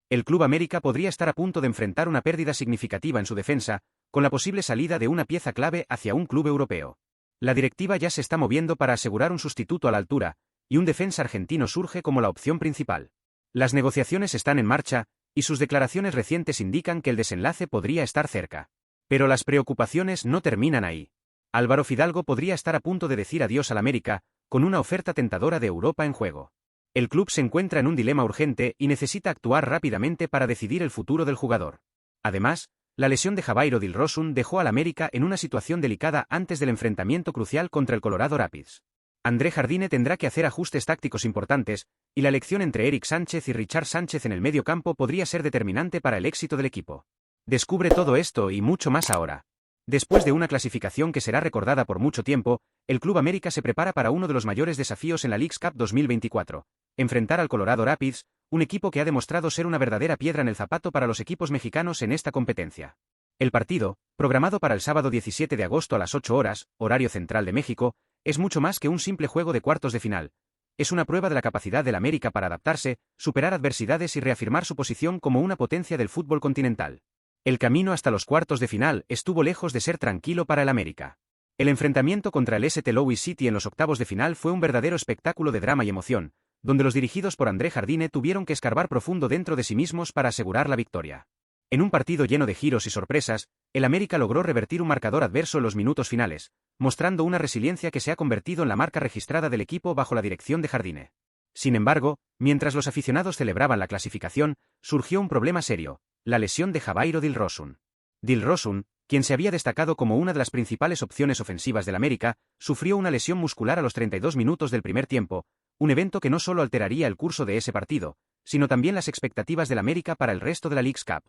El Club América podría estar a punto de enfrentar una pérdida significativa en su defensa, con la posible salida de una pieza clave hacia un club europeo. La directiva ya se está moviendo para asegurar un sustituto a la altura, y un defensa argentino surge como la opción principal. Las negociaciones están en marcha, y sus declaraciones recientes indican que el desenlace podría estar cerca. Pero las preocupaciones no terminan ahí. Álvaro Fidalgo podría estar a punto de decir adiós al América, con una oferta tentadora de Europa en juego. El club se encuentra en un dilema urgente y necesita actuar rápidamente para decidir el futuro del jugador. Además, la lesión de Javairo Dilrosun dejó al América en una situación delicada antes del enfrentamiento crucial contra el Colorado Rapids. André Jardine tendrá que hacer ajustes tácticos importantes, y la elección entre Eric Sánchez y Richard Sánchez en el medio campo podría ser determinante para el éxito del equipo. Descubre todo esto y mucho más ahora. Después de una clasificación que será recordada por mucho tiempo, el Club América se prepara para uno de los mayores desafíos en la Leagues Cup 2024, enfrentar al Colorado Rapids, un equipo que ha demostrado ser una verdadera piedra en el zapato para los equipos mexicanos en esta competencia. El partido, programado para el sábado 17 de agosto a las 8 horas, horario central de México, es mucho más que un simple juego de cuartos de final. Es una prueba de la capacidad del América para adaptarse, superar adversidades y reafirmar su posición como una potencia del fútbol continental. El camino hasta los cuartos de final estuvo lejos de ser tranquilo para el América. El enfrentamiento contra el St. Louis City en los octavos de final fue un verdadero espectáculo de drama y emoción, donde los dirigidos por André Jardine tuvieron que escarbar profundo dentro de sí mismos para asegurar la victoria. En un partido lleno de giros y sorpresas, el América logró revertir un marcador adverso en los minutos finales, mostrando una resiliencia que se ha convertido en la marca registrada del equipo bajo la dirección de Jardine. Sin embargo, mientras los aficionados celebraban la clasificación, surgió un problema serio: la lesión de Javairo Dilrosun. Dilrosun, quien se había destacado como una de las principales opciones ofensivas del América, sufrió una lesión muscular a los 32 minutos del primer tiempo, un evento que no solo alteraría el curso de ese partido, sino también las expectativas del América para el resto de la Leagues Cup.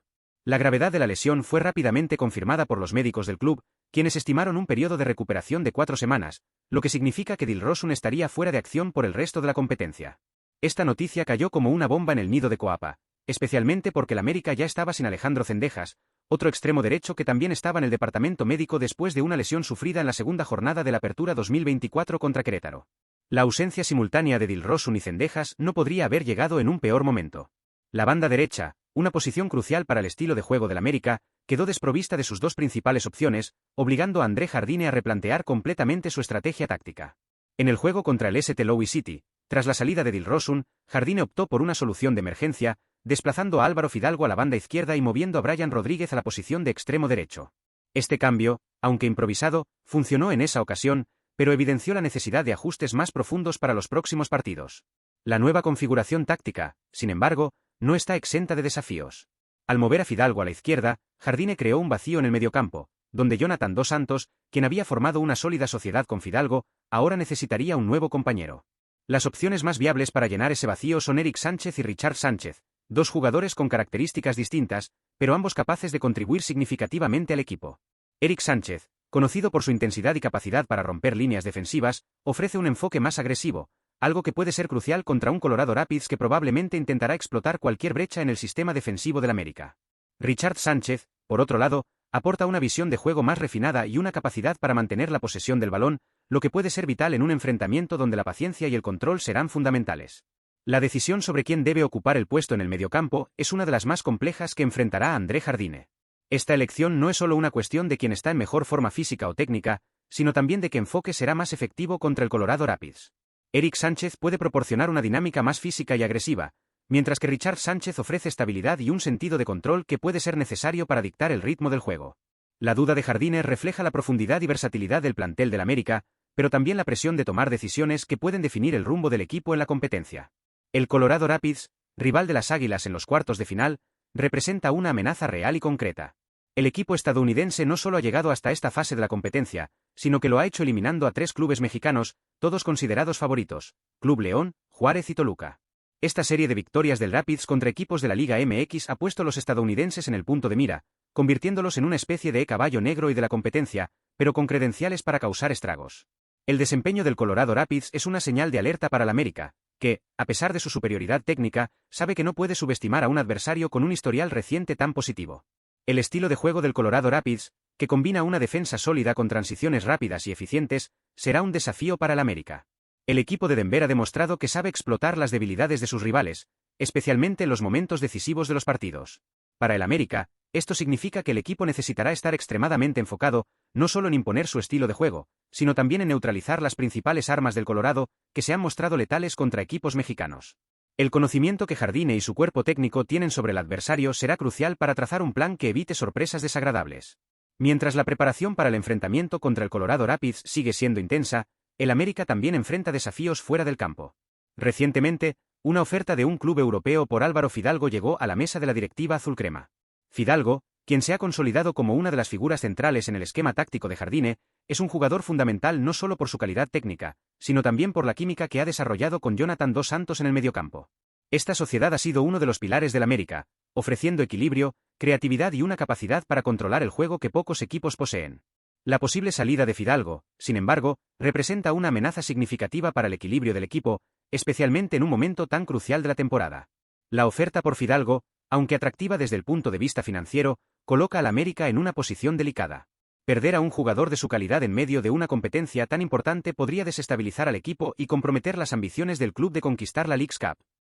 La gravedad de la lesión fue rápidamente confirmada por los médicos del club, quienes estimaron un periodo de recuperación de 4 semanas, lo que significa que Dilrosun estaría fuera de acción por el resto de la competencia. Esta noticia cayó como una bomba en el nido de Coapa, especialmente porque el América ya estaba sin Alejandro Zendejas, otro extremo derecho que también estaba en el departamento médico después de una lesión sufrida en la segunda jornada de la Apertura 2024 contra Querétaro. La ausencia simultánea de Dilrosun y Zendejas no podría haber llegado en un peor momento. La banda derecha, una posición crucial para el estilo de juego del América, quedó desprovista de sus dos principales opciones, obligando a André Jardine a replantear completamente su estrategia táctica. En el juego contra el St. Louis City, tras la salida de Dilrosun, Jardine optó por una solución de emergencia, desplazando a Álvaro Fidalgo a la banda izquierda y moviendo a Brian Rodríguez a la posición de extremo derecho. Este cambio, aunque improvisado, funcionó en esa ocasión, pero evidenció la necesidad de ajustes más profundos para los próximos partidos. La nueva configuración táctica, sin embargo, no está exenta de desafíos. Al mover a Fidalgo a la izquierda, Jardine creó un vacío en el mediocampo, donde Jonathan Dos Santos, quien había formado una sólida sociedad con Fidalgo, ahora necesitaría un nuevo compañero. Las opciones más viables para llenar ese vacío son Eric Sánchez y Richard Sánchez, dos jugadores con características distintas, pero ambos capaces de contribuir significativamente al equipo. Eric Sánchez, conocido por su intensidad y capacidad para romper líneas defensivas, ofrece un enfoque más agresivo, algo que puede ser crucial contra un Colorado Rapids que probablemente intentará explotar cualquier brecha en el sistema defensivo del América. Richard Sánchez, por otro lado, aporta una visión de juego más refinada y una capacidad para mantener la posesión del balón, lo que puede ser vital en un enfrentamiento donde la paciencia y el control serán fundamentales. La decisión sobre quién debe ocupar el puesto en el mediocampo es una de las más complejas que enfrentará André Jardine. Esta elección no es solo una cuestión de quién está en mejor forma física o técnica, sino también de qué enfoque será más efectivo contra el Colorado Rapids. Eric Sánchez puede proporcionar una dinámica más física y agresiva, mientras que Richard Sánchez ofrece estabilidad y un sentido de control que puede ser necesario para dictar el ritmo del juego. La duda de Jardine refleja la profundidad y versatilidad del plantel del América, pero también la presión de tomar decisiones que pueden definir el rumbo del equipo en la competencia. El Colorado Rapids, rival de las Águilas en los cuartos de final, representa una amenaza real y concreta. El equipo estadounidense no solo ha llegado hasta esta fase de la competencia, sino que lo ha hecho eliminando a 3 clubes mexicanos, todos considerados favoritos: Club León, Juárez y Toluca. Esta serie de victorias del Rapids contra equipos de la Liga MX ha puesto a los estadounidenses en el punto de mira, convirtiéndolos en una especie de caballo negro y de la competencia, pero con credenciales para causar estragos. El desempeño del Colorado Rapids es una señal de alerta para el América, que, a pesar de su superioridad técnica, sabe que no puede subestimar a un adversario con un historial reciente tan positivo. El estilo de juego del Colorado Rapids, que combina una defensa sólida con transiciones rápidas y eficientes, será un desafío para el América. El equipo de Denver ha demostrado que sabe explotar las debilidades de sus rivales, especialmente en los momentos decisivos de los partidos. Para el América, esto significa que el equipo necesitará estar extremadamente enfocado, no solo en imponer su estilo de juego, sino también en neutralizar las principales armas del Colorado, que se han mostrado letales contra equipos mexicanos. El conocimiento que Jardine y su cuerpo técnico tienen sobre el adversario será crucial para trazar un plan que evite sorpresas desagradables. Mientras la preparación para el enfrentamiento contra el Colorado Rapids sigue siendo intensa, el América también enfrenta desafíos fuera del campo. Recientemente, una oferta de un club europeo por Álvaro Fidalgo llegó a la mesa de la directiva azulcrema. Fidalgo, quien se ha consolidado como una de las figuras centrales en el esquema táctico de Jardine, es un jugador fundamental no solo por su calidad técnica, sino también por la química que ha desarrollado con Jonathan dos Santos en el mediocampo. Esta sociedad ha sido uno de los pilares del América, ofreciendo equilibrio, creatividad y una capacidad para controlar el juego que pocos equipos poseen. La posible salida de Fidalgo, sin embargo, representa una amenaza significativa para el equilibrio del equipo, especialmente en un momento tan crucial de la temporada. La oferta por Fidalgo, aunque atractiva desde el punto de vista financiero, coloca al América en una posición delicada. Perder a un jugador de su calidad en medio de una competencia tan importante podría desestabilizar al equipo y comprometer las ambiciones del club de conquistar la Leagues Cup.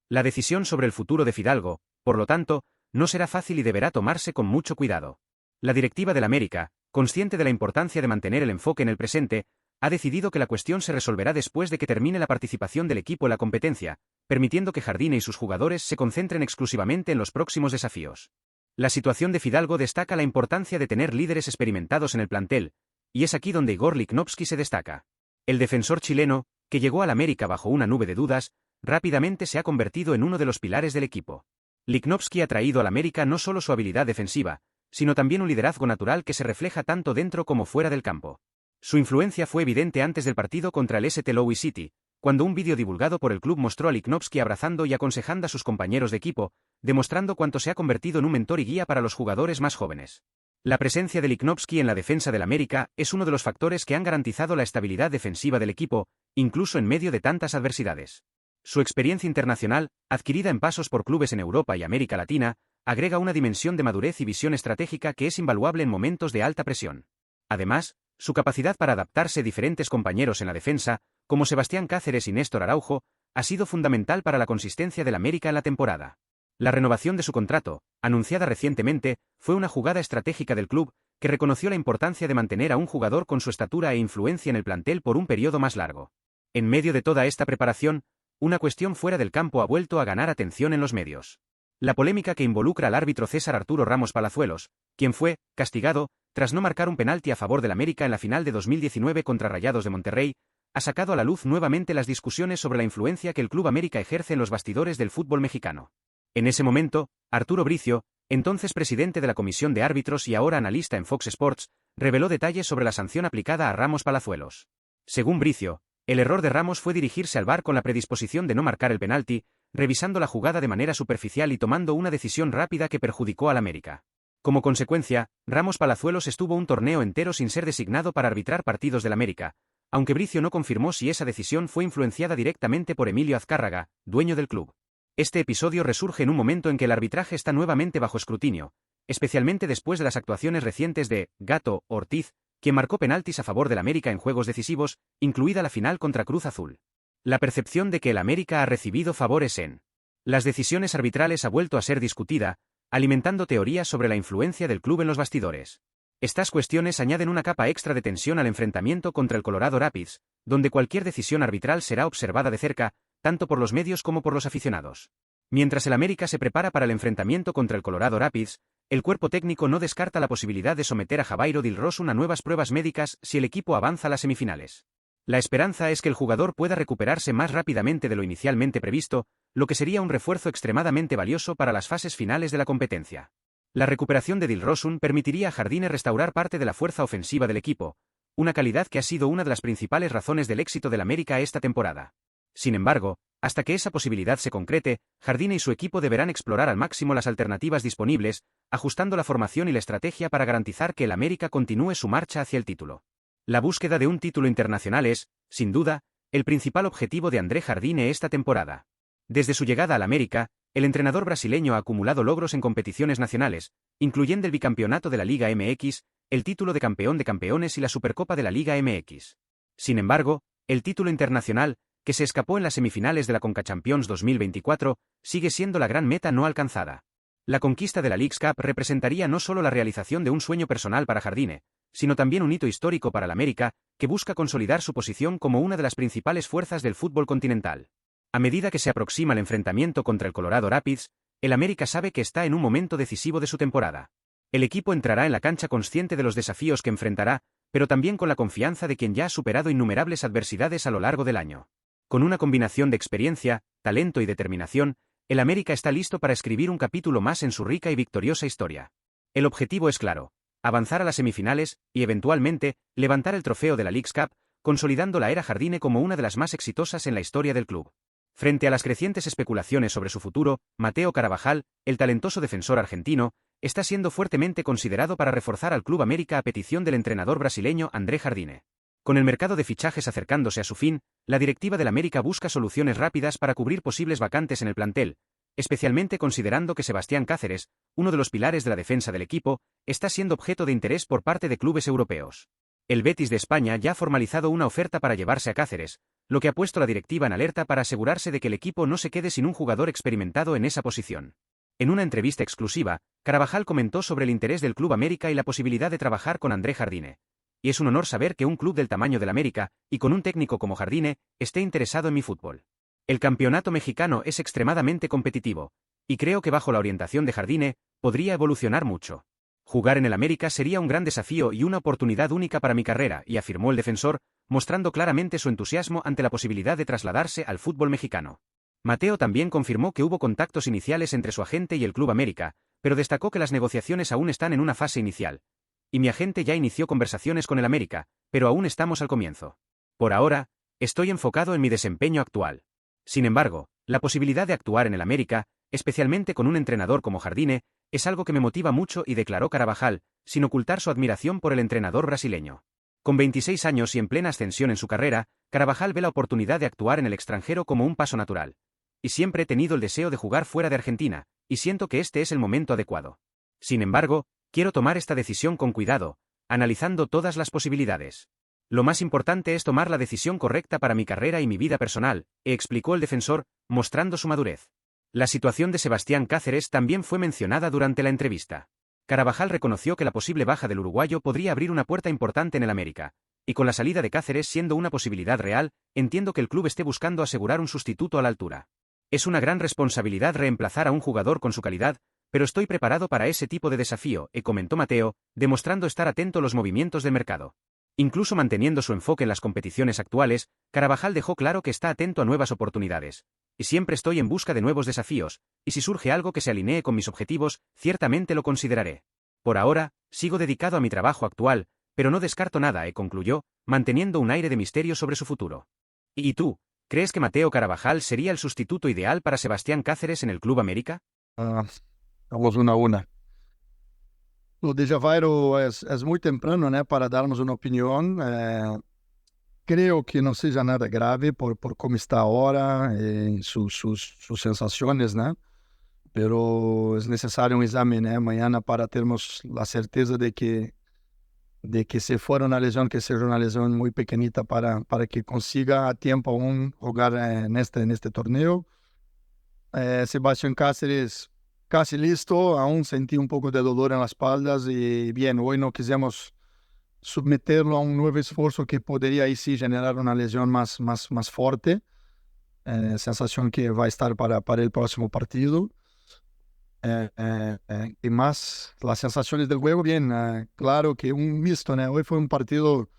La decisión sobre el futuro de Fidalgo, por lo tanto, no será fácil y deberá tomarse con mucho cuidado. La directiva del América, consciente de la importancia de mantener el enfoque en el presente, ha decidido que la cuestión se resolverá después de que termine la participación del equipo en la competencia, permitiendo que Jardine y sus jugadores se concentren exclusivamente en los próximos desafíos. La situación de Fidalgo destaca la importancia de tener líderes experimentados en el plantel, y es aquí donde Igor Lichnowsky se destaca. El defensor chileno, que llegó al América bajo una nube de dudas, rápidamente se ha convertido en uno de los pilares del equipo. Lichnowsky ha traído al América no solo su habilidad defensiva, sino también un liderazgo natural que se refleja tanto dentro como fuera del campo. Su influencia fue evidente antes del partido contra el St. Louis City, cuando un vídeo divulgado por el club mostró a Lichnowsky abrazando y aconsejando a sus compañeros de equipo, demostrando cuánto se ha convertido en un mentor y guía para los jugadores más jóvenes. La presencia de Lichnowsky en la defensa del América es uno de los factores que han garantizado la estabilidad defensiva del equipo, incluso en medio de tantas adversidades. Su experiencia internacional, adquirida en pasos por clubes en Europa y América Latina, agrega una dimensión de madurez y visión estratégica que es invaluable en momentos de alta presión. Además, su capacidad para adaptarse a diferentes compañeros en la defensa, como Sebastián Cáceres y Néstor Araujo, ha sido fundamental para la consistencia del América en la temporada. La renovación de su contrato, anunciada recientemente, fue una jugada estratégica del club, que reconoció la importancia de mantener a un jugador con su estatura e influencia en el plantel por un periodo más largo. En medio de toda esta preparación, una cuestión fuera del campo ha vuelto a ganar atención en los medios. La polémica que involucra al árbitro César Arturo Ramos Palazuelos, quien fue castigado tras no marcar un penalti a favor del América en la final de 2019 contra Rayados de Monterrey, ha sacado a la luz nuevamente las discusiones sobre la influencia que el Club América ejerce en los bastidores del fútbol mexicano. En ese momento, Arturo Bricio, entonces presidente de la Comisión de Árbitros y ahora analista en Fox Sports, reveló detalles sobre la sanción aplicada a Ramos Palazuelos. Según Bricio, el error de Ramos fue dirigirse al VAR con la predisposición de no marcar el penalti, revisando la jugada de manera superficial y tomando una decisión rápida que perjudicó al América. Como consecuencia, Ramos Palazuelos estuvo un torneo entero sin ser designado para arbitrar partidos del América, aunque Bricio no confirmó si esa decisión fue influenciada directamente por Emilio Azcárraga, dueño del club. Este episodio resurge en un momento en que el arbitraje está nuevamente bajo escrutinio, especialmente después de las actuaciones recientes de Gato Ortiz, quien marcó penaltis a favor del América en juegos decisivos, incluida la final contra Cruz Azul. La percepción de que el América ha recibido favores en las decisiones arbitrales ha vuelto a ser discutida, alimentando teorías sobre la influencia del club en los bastidores. Estas cuestiones añaden una capa extra de tensión al enfrentamiento contra el Colorado Rapids, donde cualquier decisión arbitral será observada de cerca, tanto por los medios como por los aficionados. Mientras el América se prepara para el enfrentamiento contra el Colorado Rapids, el cuerpo técnico no descarta la posibilidad de someter a Jabairo Dilrosun a nuevas pruebas médicas si el equipo avanza a las semifinales. La esperanza es que el jugador pueda recuperarse más rápidamente de lo inicialmente previsto, lo que sería un refuerzo extremadamente valioso para las fases finales de la competencia. La recuperación de Dilrosun permitiría a Jardine restaurar parte de la fuerza ofensiva del equipo, una calidad que ha sido una de las principales razones del éxito del América esta temporada. Sin embargo, hasta que esa posibilidad se concrete, Jardine y su equipo deberán explorar al máximo las alternativas disponibles, ajustando la formación y la estrategia para garantizar que el América continúe su marcha hacia el título. La búsqueda de un título internacional es, sin duda, el principal objetivo de André Jardine esta temporada. Desde su llegada al América, el entrenador brasileño ha acumulado logros en competiciones nacionales, incluyendo el bicampeonato de la Liga MX, el título de campeón de campeones y la Supercopa de la Liga MX. Sin embargo, el título internacional, que se escapó en las semifinales de la CONCACHAMPIONS 2024, sigue siendo la gran meta no alcanzada. La conquista de la Leagues Cup representaría no solo la realización de un sueño personal para Jardine, sino también un hito histórico para el América, que busca consolidar su posición como una de las principales fuerzas del fútbol continental. A medida que se aproxima el enfrentamiento contra el Colorado Rapids, el América sabe que está en un momento decisivo de su temporada. El equipo entrará en la cancha consciente de los desafíos que enfrentará, pero también con la confianza de quien ya ha superado innumerables adversidades a lo largo del año. Con una combinación de experiencia, talento y determinación, el América está listo para escribir un capítulo más en su rica y victoriosa historia. El objetivo es claro: avanzar a las semifinales y, eventualmente, levantar el trofeo de la Leagues Cup, consolidando la era Jardine como una de las más exitosas en la historia del club. Frente a las crecientes especulaciones sobre su futuro, Mateo Carabajal, el talentoso defensor argentino, está siendo fuertemente considerado para reforzar al Club América a petición del entrenador brasileño André Jardine. Con el mercado de fichajes acercándose a su fin, la directiva del América busca soluciones rápidas para cubrir posibles vacantes en el plantel, especialmente considerando que Sebastián Cáceres, uno de los pilares de la defensa del equipo, está siendo objeto de interés por parte de clubes europeos. El Betis de España ya ha formalizado una oferta para llevarse a Cáceres, lo que ha puesto la directiva en alerta para asegurarse de que el equipo no se quede sin un jugador experimentado en esa posición. En una entrevista exclusiva, Carabajal comentó sobre el interés del Club América y la posibilidad de trabajar con André Jardine. Y es un honor saber que un club del tamaño del América, y con un técnico como Jardine, esté interesado en mi fútbol. El campeonato mexicano es extremadamente competitivo, y creo que bajo la orientación de Jardine, podría evolucionar mucho. Jugar en el América sería un gran desafío y una oportunidad única para mi carrera, y afirmó el defensor, mostrando claramente su entusiasmo ante la posibilidad de trasladarse al fútbol mexicano. Mateo también confirmó que hubo contactos iniciales entre su agente y el Club América, pero destacó que las negociaciones aún están en una fase inicial. Y mi agente ya inició conversaciones con el América, pero aún estamos al comienzo. Por ahora, estoy enfocado en mi desempeño actual. Sin embargo, la posibilidad de actuar en el América, especialmente con un entrenador como Jardine, es algo que me motiva mucho, y declaró Carabajal, sin ocultar su admiración por el entrenador brasileño. Con 26 años y en plena ascensión en su carrera, Carabajal ve la oportunidad de actuar en el extranjero como un paso natural. Y siempre he tenido el deseo de jugar fuera de Argentina, y siento que este es el momento adecuado. Sin embargo, quiero tomar esta decisión con cuidado, analizando todas las posibilidades. Lo más importante es tomar la decisión correcta para mi carrera y mi vida personal, explicó el defensor, mostrando su madurez. La situación de Sebastián Cáceres también fue mencionada durante la entrevista. Carabajal reconoció que la posible baja del uruguayo podría abrir una puerta importante en el América, y con la salida de Cáceres siendo una posibilidad real, entiendo que el club esté buscando asegurar un sustituto a la altura. Es una gran responsabilidad reemplazar a un jugador con su calidad, pero estoy preparado para ese tipo de desafío, comentó Mateo, demostrando estar atento a los movimientos del mercado. Incluso manteniendo su enfoque en las competiciones actuales, Carabajal dejó claro que está atento a nuevas oportunidades. Y siempre estoy en busca de nuevos desafíos, y si surge algo que se alinee con mis objetivos, ciertamente lo consideraré. Por ahora, sigo dedicado a mi trabajo actual, pero no descarto nada, concluyó, manteniendo un aire de misterio sobre su futuro. ¿Y tú? ¿Crees que Mateo Carabajal sería el sustituto ideal para Sebastián Cáceres en el Club América? Vamos una a una. Lo de Javairo es muy temprano, né, para darnos una opinión. Creo que no sea nada grave por cómo está ahora, sus sensaciones, né? Pero es necesario un examen, né, mañana para termos la certeza de que se fuera una lesión, que sea una lesión muy pequeñita para que consiga a tiempo aún jugar en este torneo. Sebastián Cáceres casi listo, aún sentí un poco de dolor en las espaldas y bien, hoy no quisimos submeterlo a un nuevo esfuerzo que podría ahí sí generar una lesión más fuerte. Sensación que va a estar para el próximo partido. Y más las sensaciones del juego, bien, claro que un mixto, ¿no? Hoy fue un partido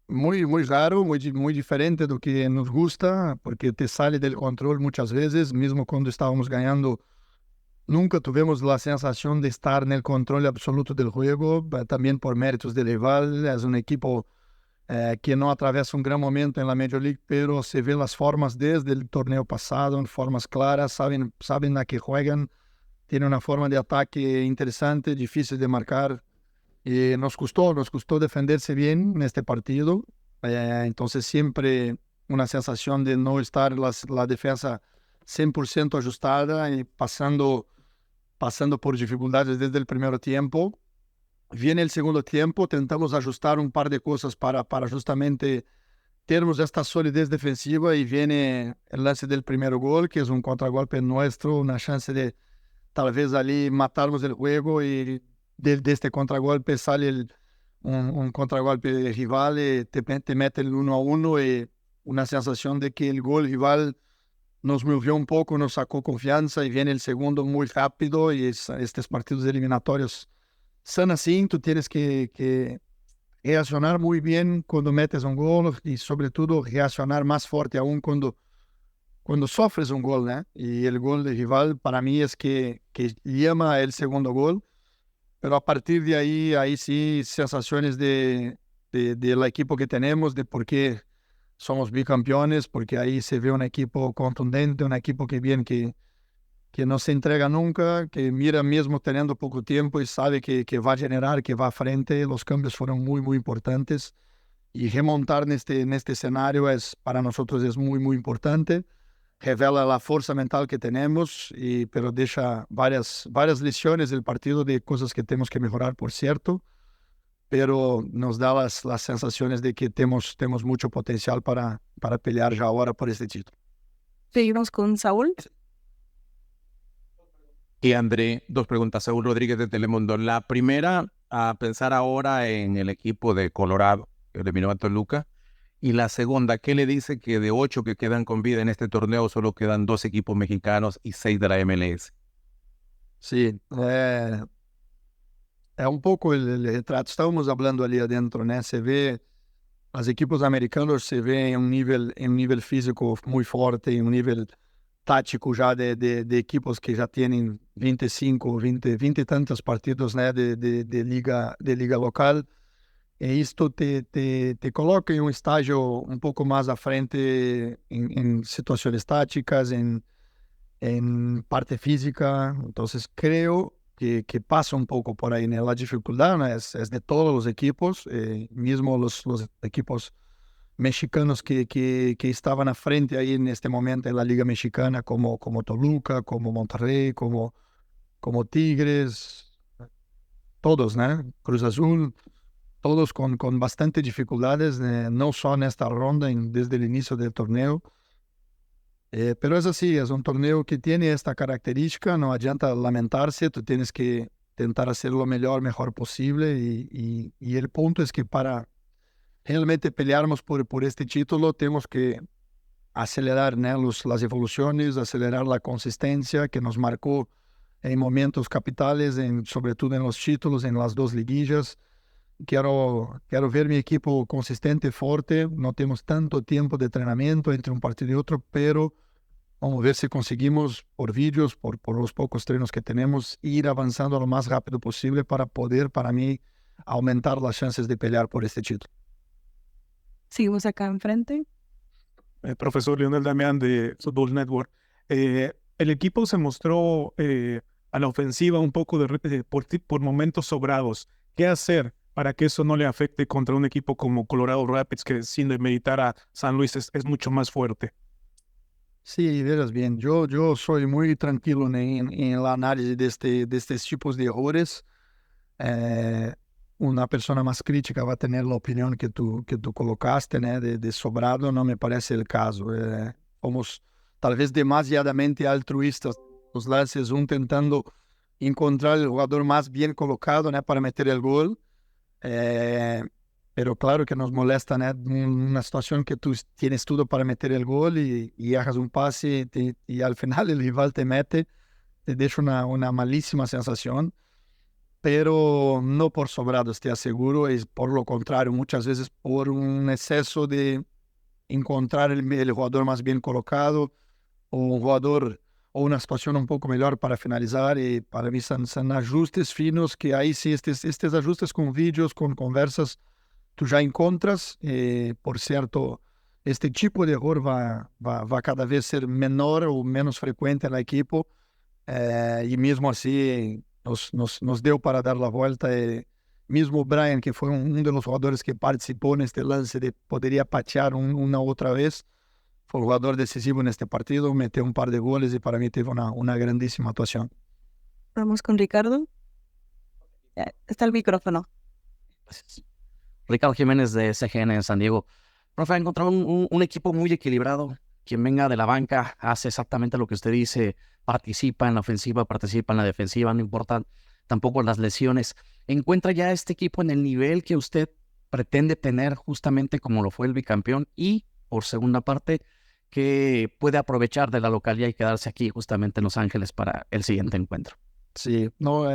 muy raro, muy diferente de lo que nos gusta, porque te sale del control muchas veces, mismo cuando estábamos ganando, nunca tuvimos la sensación de estar en el control absoluto del juego, también por méritos del rival. Es un equipo que no atraviesa un gran momento en la Major League, pero se ven las formas desde el torneo pasado, en formas claras, saben a qué juegan, tienen una forma de ataque interesante, difícil de marcar. Y nos costó defenderse bien en este partido. Entonces siempre una sensación de no estar la defensa 100% ajustada y pasando por dificultades desde el primer tiempo. Viene el segundo tiempo, tentamos ajustar un par de cosas para justamente termos esta solidez defensiva y viene el lance del primer gol, que es un contragolpe nuestro, una chance de tal vez ali matarmos el juego y de este contragolpe sale un contragolpe rival y te mete el 1-1 y una sensación de que el gol rival nos movió un poco, nos sacó confianza y viene el segundo muy rápido y estos partidos eliminatorios son así, tú tienes que reaccionar muy bien cuando metes un gol y sobre todo reaccionar más fuerte aún cuando sofres un gol, ¿no? Y el gol de rival para mí es que llama el segundo gol, pero a partir de ahí sí, sensaciones del equipo que tenemos, de por qué somos bicampeones, porque ahí se ve un equipo contundente, un equipo que bien, que no se entrega nunca, que mira mismo teniendo poco tiempo y sabe que va a generar, que va a frente. Los cambios fueron muy, muy importantes y remontar en este escenario para nosotros es muy, muy importante. Revela la fuerza mental que tenemos, pero deja varias lecciones del partido de cosas que tenemos que mejorar, por cierto, pero nos da las sensaciones de que tenemos mucho potencial para pelear ya ahora por este título. Seguimos con Saúl. Y André, dos preguntas. Saúl Rodríguez de Telemundo. La primera, a pensar ahora en el equipo de Colorado, que eliminó a Toluca. Y la segunda, ¿qué le dice que de 8 que quedan con vida en este torneo solo quedan 2 equipos mexicanos y 6 de la MLS? Sí, es un poco el retrato. Estábamos hablando ali adentro, ¿no? Se ve, los equipos americanos se ve en un nivel físico muy fuerte, en un nivel tático ya de equipos que ya tienen 25, 20 y tantos partidos, ¿no? de liga local. E isto te coloca em um estágio um pouco mais à frente em situações táticas, em parte física. Então, creio que passa um pouco por aí, né? A dificuldade, né? É de todos os equipos, mesmo os equipos mexicanos que estavam na frente aí neste momento na Liga Mexicana, como Toluca, como Monterrey, como Tigres, todos, né? Cruz Azul. Todos con bastante dificultades, no solo en esta ronda, desde el inicio del torneo. Pero es así, es un torneo que tiene esta característica, no adianta lamentarse, tú tienes que intentar hacer lo mejor posible y el punto es que para realmente pelearmos por este título tenemos que acelerar, ¿no? las evoluciones, acelerar la consistencia que nos marcó en momentos capitales, sobre todo en los títulos, en las dos liguillas. Quero ver mi equipo consistente, fuerte. No tenemos tanto tiempo de entrenamiento entre un partido y otro, pero vamos a ver si conseguimos, por vídeos, por los pocos entrenos que tenemos, ir avanzando lo más rápido posible para poder, para mí, aumentar las chances de pelear por este título. Seguimos acá enfrente. Profesor Leonel Damián de Football Network. El equipo se mostró a la ofensiva un poco por momentos sobrados. ¿Qué hacer para que eso no le afecte contra un equipo como Colorado Rapids, que sin demeritar a San Luis es mucho más fuerte? Sí, verás bien, yo soy muy tranquilo en la análisis de estos tipos de errores. Una persona más crítica va a tener la opinión que tú colocaste, ¿no? de sobrado, no me parece el caso. Somos tal vez demasiadamente altruistas, los lances, intentando encontrar el jugador más bien colocado, ¿no? para meter el gol. Pero claro que nos molesta, ¿no? Una situación que tú tienes todo para meter el gol y hagas un pase y al final el rival te mete, te deja una malísima sensación, pero no por sobrados, te aseguro, es por lo contrario, muchas veces por un exceso de encontrar el jugador más bien colocado o un jugador o una situación un poco mejor para finalizar, y para mí son ajustes finos que ahí sí, estos ajustes con vídeos, con conversas, tú ya encontras. Por cierto, este tipo de error va cada vez ser menor o menos frecuente en el equipo, y mismo así nos dio para dar la vuelta. Mismo Brian, que fue uno de los jugadores que participó en este lance de podría patear una otra vez, fue jugador decisivo en este partido, metió un par de goles y para mí tuvo una grandísima actuación. Vamos con Ricardo. Está el micrófono. Ricardo Jiménez de CGN en San Diego. Profe, ha encontrado un equipo muy equilibrado. Quien venga de la banca hace exactamente lo que usted dice, participa en la ofensiva, participa en la defensiva, no importa tampoco las lesiones. ¿Encuentra ya este equipo en el nivel que usted pretende tener justamente como lo fue el bicampeón? Y, por segunda parte, que puede aprovechar de la localidad y quedarse aquí justamente en Los Ángeles para el siguiente encuentro. Sí, no,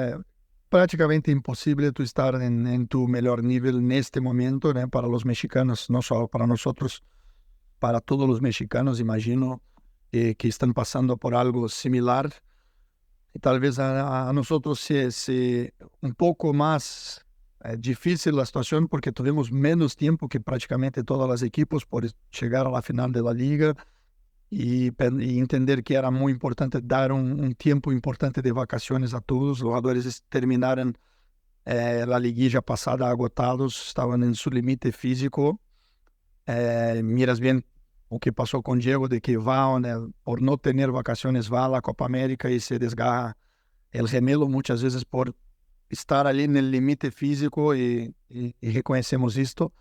prácticamente imposible tú estar en tu mejor nivel en este momento, ¿no? Para los mexicanos, no solo para nosotros, para todos los mexicanos, imagino, que están pasando por algo similar. Y tal vez a nosotros sea un poco más difícil la situación porque tuvimos menos tiempo que prácticamente todos los equipos por llegar a la final de la liga. Y entender que era muy importante dar un tiempo importante de vacaciones a todos. Los jugadores terminaron la liguilla pasada agotados, estaban en su límite físico. Miras bien o que pasó con Diego, de que va, por no tener vacaciones, va a la Copa América y se desgarra el gemelo muchas veces por estar ali en el límite físico y reconocemos esto.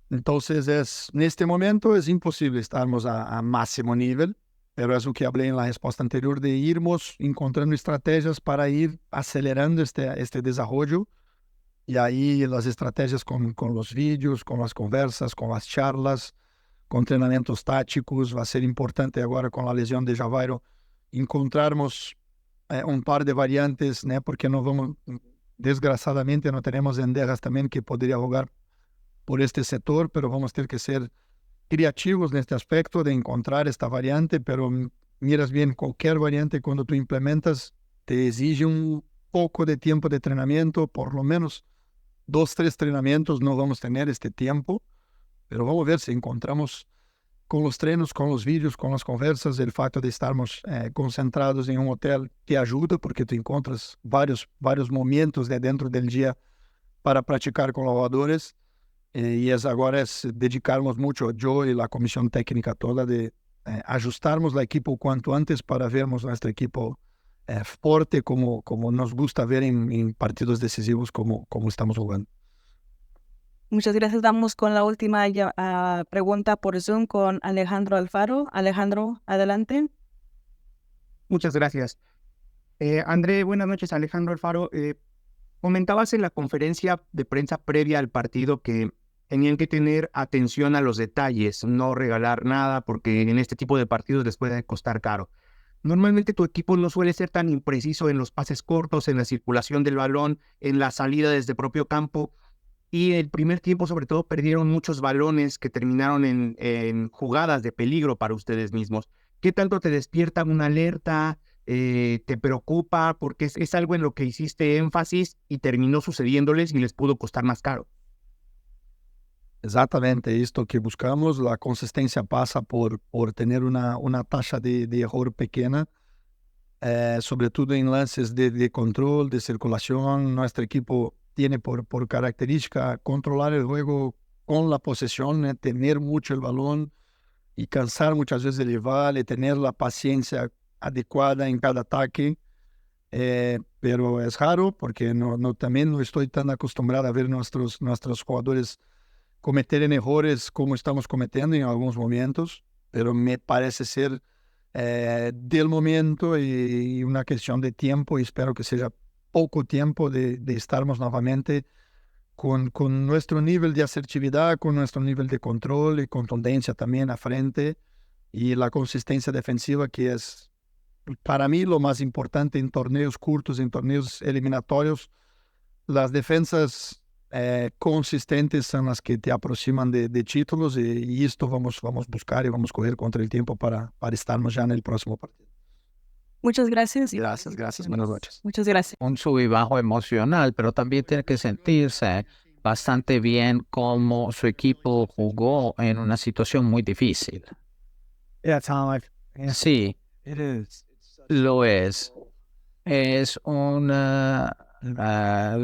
Entonces, en este momento es imposible estarmos a máximo nivel, pero es lo que hablé en la respuesta anterior, de irmos encontrando estrategias para ir acelerando este desarrollo. Y ahí las estrategias con los vídeos, con las conversas, con las charlas, con entrenamientos tácticos. Va a ser importante ahora con la lesión de Javairo encontrarmos un par de variantes, ¿no? Porque no vamos, desgraciadamente no tenemos Endejas también que podría jugar por este sector, pero vamos a tener que ser creativos en este aspecto de encontrar esta variante. Pero miras bien, cualquier variante cuando tú implementas te exige un poco de tiempo de entrenamiento, por lo menos 2, 3 entrenamientos. No vamos a tener este tiempo, pero vamos a ver si encontramos con los treinos, con los vídeos, con las conversas, el facto de estarmos concentrados en un hotel te ayuda porque tú encontras varios momentos de dentro del día para practicar con los jugadores. Y agora es dedicarnos mucho, yo y la comisión técnica toda, de ajustarnos la equipo cuanto antes para vermos nuestro equipo fuerte como nos gusta ver en partidos decisivos como estamos jugando. Muchas gracias. Vamos con la última pregunta por Zoom con Alejandro Alfaro. Alejandro, adelante. Muchas gracias. André, buenas noches. Alejandro Alfaro. Comentabas en la conferencia de prensa previa al partido que tenían que tener atención a los detalles, no regalar nada, porque en este tipo de partidos les puede costar caro. Normalmente tu equipo no suele ser tan impreciso en los pases cortos, en la circulación del balón, en la salida desde propio campo. Y el primer tiempo, sobre todo, perdieron muchos balones que terminaron en jugadas de peligro para ustedes mismos. ¿Qué tanto te despierta una alerta? ¿Te preocupa? Porque es algo en lo que hiciste énfasis y terminó sucediéndoles y les pudo costar más caro. Exactamente, esto que buscamos. La consistencia pasa por tener una tasa de error pequeña, sobre todo en lances de control, de circulación. Nuestro equipo tiene por característica controlar el juego con la posesión, tener mucho el balón y cansar muchas veces el rival y tener la paciencia adecuada en cada ataque. Pero es raro porque también no estoy tan acostumbrado a ver nuestros jugadores cometer errores como estamos cometiendo en algunos momentos, pero me parece ser del momento y una cuestión de tiempo, y espero que sea poco tiempo de estarmos nuevamente con nuestro nivel de asertividad, con nuestro nivel de control y contundencia también a frente, y la consistencia defensiva, que es para mí lo más importante en torneos cortos, en torneos eliminatorios. Las defensas consistentes son las que te aproximan de títulos, y esto vamos a buscar y vamos a coger contra el tiempo para estarnos ya en el próximo partido. Muchas gracias. Gracias. Buenas noches. Muchas gracias. Un sub y bajo emocional, pero también tiene que sentirse bastante bien como su equipo jugó en una situación muy difícil. Sí, lo es. Es un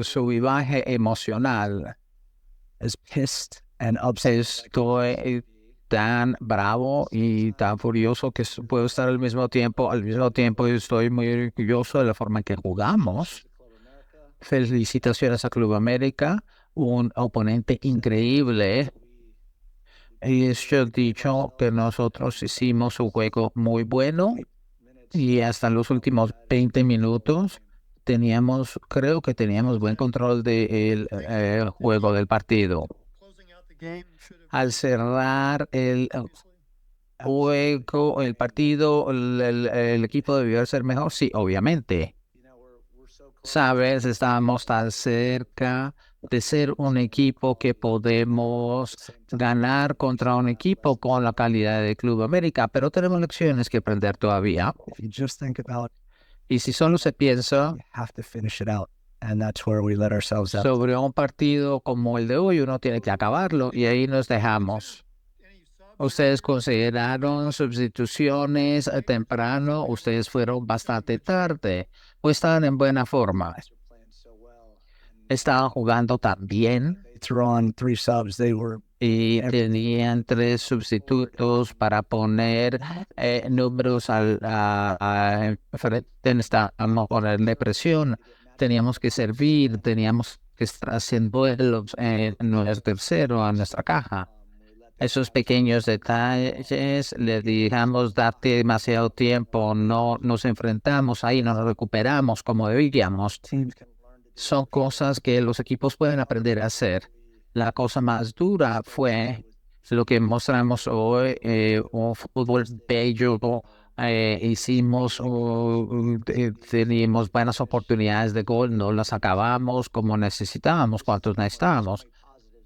sub y baja emocional. Estoy tan bravo y tan furioso que puedo estar al mismo tiempo estoy muy orgulloso de la forma en que jugamos. Felicitaciones a Club América, un oponente increíble. Y yo he dicho que nosotros hicimos un juego muy bueno y hasta los últimos 20 minutos creo que teníamos buen control del juego del partido. Al cerrar el juego, el partido, el equipo debió ser mejor, sí, obviamente. Sabes, estábamos tan cerca de ser un equipo que podemos ganar contra un equipo con la calidad de Club América, pero tenemos lecciones que aprender todavía. Y si solo se piensa sobre un partido como el de hoy, uno tiene que acabarlo y ahí nos dejamos. ¿Ustedes consideraron sustituciones temprano? ¿Ustedes fueron bastante tarde o estaban en buena forma? Estaban jugando tan bien y tenían 3 sustitutos para poner números a ponerle presión. Teníamos que servir, teníamos que estar haciendo vuelos en nuestro tercero, en nuestra caja. Esos pequeños detalles, les dejamos darte demasiado tiempo, no nos enfrentamos ahí, no nos recuperamos como debíamos. Son cosas que los equipos pueden aprender a hacer. La cosa más dura fue lo que mostramos hoy, un fútbol bello. Teníamos buenas oportunidades de gol, no las acabamos como necesitábamos, cuantos necesitábamos.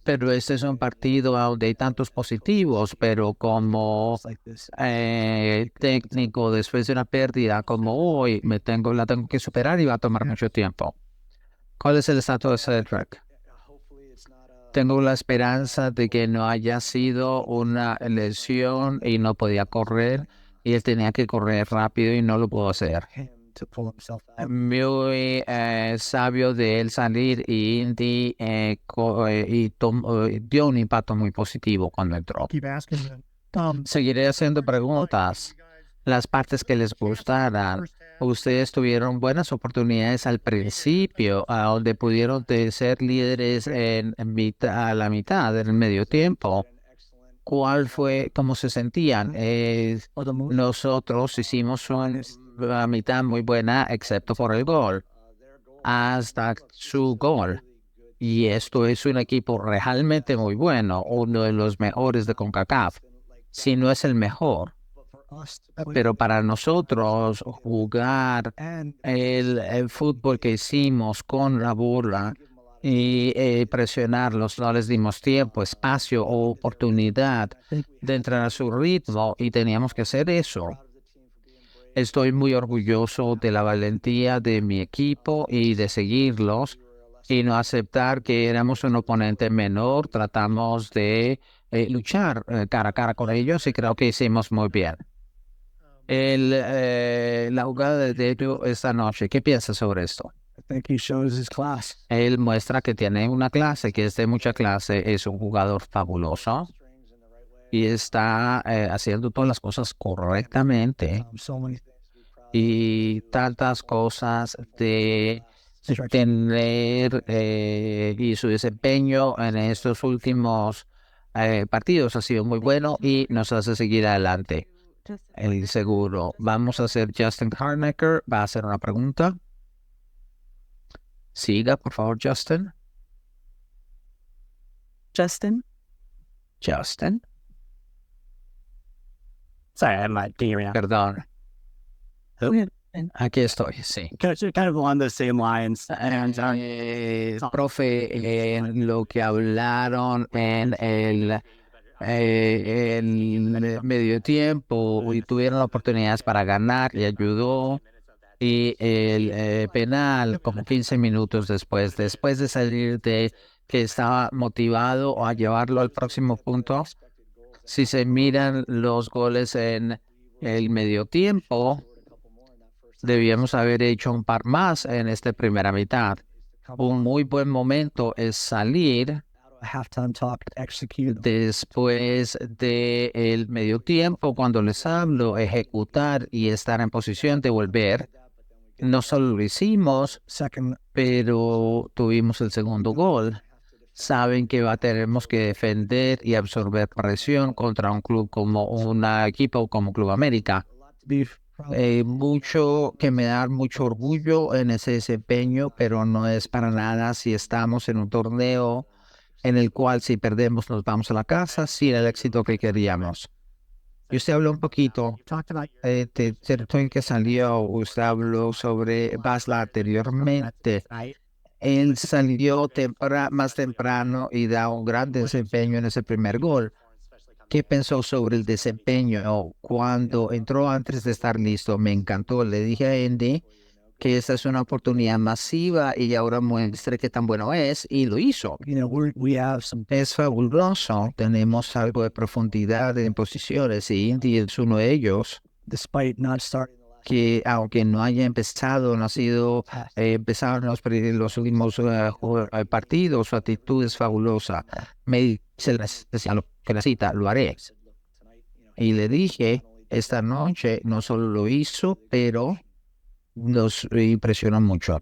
Pero este es un partido donde hay tantos positivos, pero como técnico, después de una pérdida como hoy, la tengo que superar y va a tomar mucho tiempo. ¿Cuál es el estatus de Cedric? Tengo la esperanza de que no haya sido una lesión y no podía correr, y él tenía que correr rápido y no lo pudo hacer. Muy sabio de él salir y Indy dio un impacto muy positivo cuando entró. Seguiré haciendo preguntas. Las partes que les gustaran. Ustedes tuvieron buenas oportunidades al principio, donde pudieron ser líderes a la mitad, en el medio tiempo. ¿Cómo se sentían? Nosotros hicimos una mitad muy buena, excepto por el gol, hasta su gol. Y esto es un equipo realmente muy bueno, uno de los mejores de CONCACAF, si no es el mejor. Pero para nosotros jugar el fútbol que hicimos con la bola y presionarlos, no les dimos tiempo, espacio o oportunidad de entrar a su ritmo y teníamos que hacer eso. Estoy muy orgulloso de la valentía de mi equipo y de seguirlos y no aceptar que éramos un oponente menor. Tratamos de luchar cara a cara con ellos y creo que hicimos muy bien. La jugada de Dejo esta noche, ¿qué piensas sobre esto? Él muestra que tiene una clase, que es de mucha clase, es un jugador fabuloso y está haciendo todas las cosas correctamente. Y tantas cosas de tener y su desempeño en estos últimos partidos ha sido muy bueno y nos hace seguir adelante. El seguro. Vamos a hacer Justin Harnecker. Va a hacer una pregunta. Siga, por favor, Justin. Justin. Perdón. Aquí estoy, sí. Profe, en lo que hablaron en el medio tiempo y tuvieron oportunidades para ganar y ayudó, y el penal como 15 minutos después de salir de que estaba motivado a llevarlo al próximo punto. Si se miran los goles en el medio tiempo, debíamos haber hecho un par más en esta primera mitad. Un muy buen momento es salir después del medio tiempo, cuando les hablo, ejecutar y estar en posición de volver. No solo lo hicimos, pero tuvimos el segundo gol. saben que tenemos que defender y absorber presión contra un club como un equipo como Club América. Mucho que me da mucho orgullo en ese desempeño, pero no es para nada si estamos en un torneo en el cual si perdemos nos vamos a la casa sin el éxito que queríamos. Y usted habló un poquito de territorio que salió, usted habló sobre Basla anteriormente. Él salió más temprano y da un gran desempeño en ese primer gol. ¿Qué pensó sobre el desempeño cuando entró antes de estar listo? Me encantó. Le dije a Andy que esta es una oportunidad masiva y ahora muestre qué tan bueno es, y lo hizo. Es fabuloso. Tenemos algo de profundidad en posiciones y Andy es uno de ellos. Que aunque no haya empezado, no ha sido empezado en los últimos partidos, su actitud es fabulosa. Me dice lo que necesita, lo haré. Y le dije, esta noche no solo lo hizo, pero nos impresionó mucho.